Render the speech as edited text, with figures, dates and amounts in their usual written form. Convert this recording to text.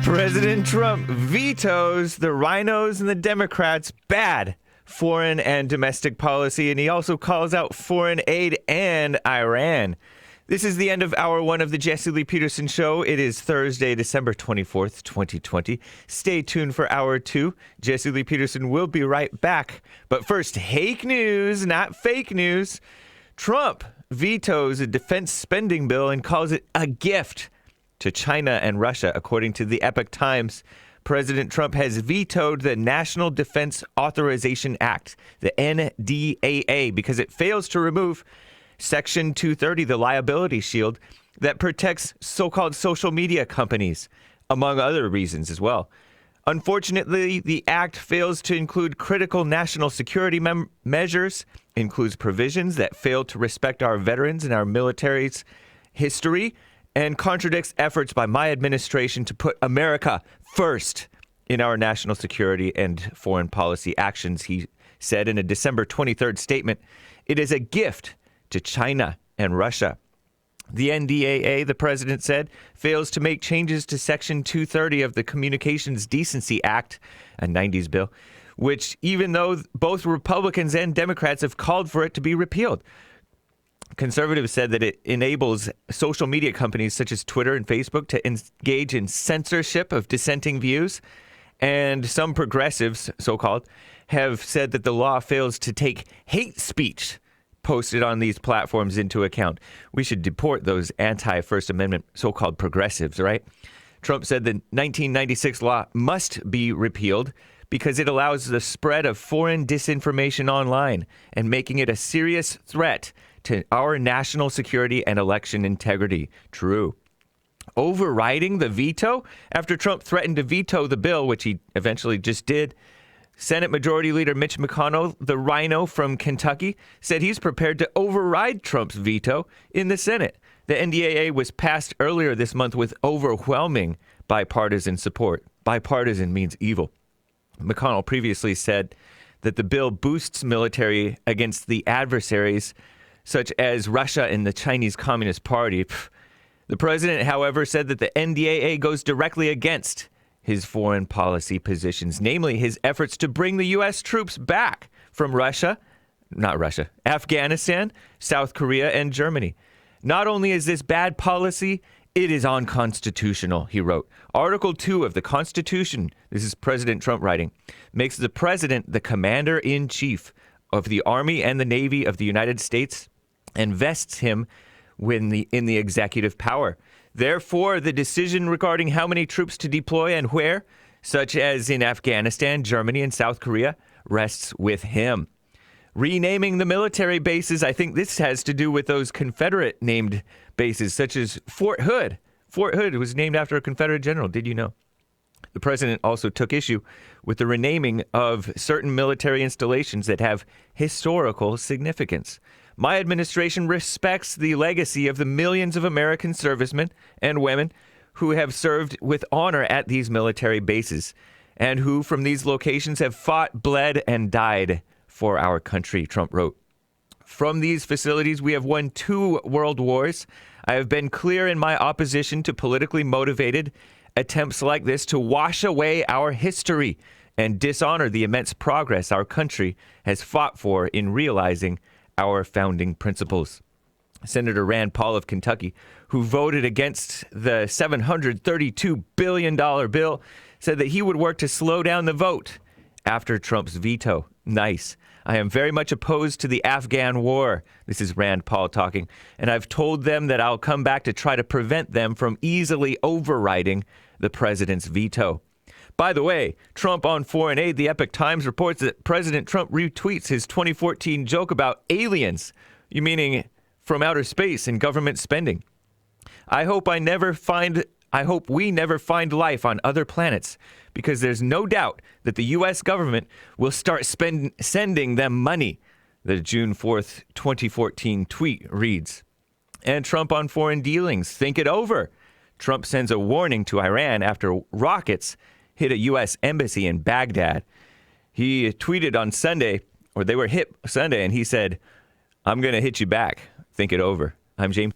President Trump vetoes the RINOs and the Democrats' bad foreign and domestic policy, and he also calls out foreign aid and Iran. This is the end of Hour 1 of the Jesse Lee Peterson Show. It is Thursday, December 24th, 2020. Stay tuned for Hour 2. Jesse Lee Peterson will be right back. But first, Hake news, not fake news. Trump vetoes a defense spending bill and calls it a gift to China and Russia. According to the Epoch Times, President Trump has vetoed the National Defense Authorization Act, the NDAA, because it fails to remove Section 230, the liability shield that protects so-called social media companies, among other reasons as well. Unfortunately, the act fails to include critical national security measures, includes provisions that fail to respect our veterans and our military's history, and contradicts efforts by my administration to put America first in our national security and foreign policy actions, he said in a December 23rd statement. It is a gift to China and Russia. The NDAA, the president said, fails to make changes to Section 230 of the Communications Decency Act, a 90s bill, which even though both Republicans and Democrats have called for it to be repealed. Conservatives said that it enables social media companies such as Twitter and Facebook to engage in censorship of dissenting views. And some progressives, so-called, have said that the law fails to take hate speech posted on these platforms into account. We should deport those anti-First Amendment so-called progressives, right? Trump said the 1996 law must be repealed because it allows the spread of foreign disinformation online and making it a serious threat to our national security and election integrity. True. Overriding the veto after Trump threatened to veto the bill, which he eventually just did, Senate Majority Leader Mitch McConnell, the RINO from Kentucky, said he's prepared to override Trump's veto in the Senate. The NDAA was passed earlier this month with overwhelming bipartisan support. Bipartisan means evil. McConnell previously said that the bill boosts military against the adversaries such as Russia and the Chinese Communist Party. The president, however, said that the NDAA goes directly against his foreign policy positions, namely his efforts to bring the U.S. troops back from Afghanistan, South Korea, and Germany. Not only is this bad policy, it is unconstitutional, he wrote. Article 2 of the Constitution, this is President Trump writing, makes the president the commander-in-chief of the Army and the Navy of the United States and vests him in the executive power. Therefore, the decision regarding how many troops to deploy and where, such as in Afghanistan, Germany, and South Korea, rests with him. Renaming the military bases, I think this has to do with those Confederate named bases, such as Fort Hood. Fort Hood was named after a Confederate general. Did you know? The president also took issue with the renaming of certain military installations that have historical significance. My administration respects the legacy of the millions of American servicemen and women who have served with honor at these military bases and who from these locations have fought, bled, and died for our country, Trump wrote. From these facilities, we have won 2 world wars. I have been clear in my opposition to politically motivated attempts like this to wash away our history and dishonor the immense progress our country has fought for in realizing our founding principles. Senator Rand Paul of Kentucky, who voted against the $732 billion bill, said that he would work to slow down the vote after Trump's veto. Nice. I am very much opposed to the Afghan war. This is Rand Paul talking. And I've told them that I'll come back to try to prevent them from easily overriding the president's veto. By the way, Trump on foreign aid, the Epoch Times reports that President Trump retweets his 2014 joke about aliens, meaning from outer space and government spending. I hope we never find life on other planets because there's no doubt that the U.S. government will start sending them money. The June 4th, 2014 tweet reads. And Trump on foreign dealings, think it over. Trump sends a warning to Iran after rockets hit a U.S. embassy in Baghdad. He tweeted on Sunday, or they were hit Sunday, and he said, I'm going to hit you back. Think it over. I'm James.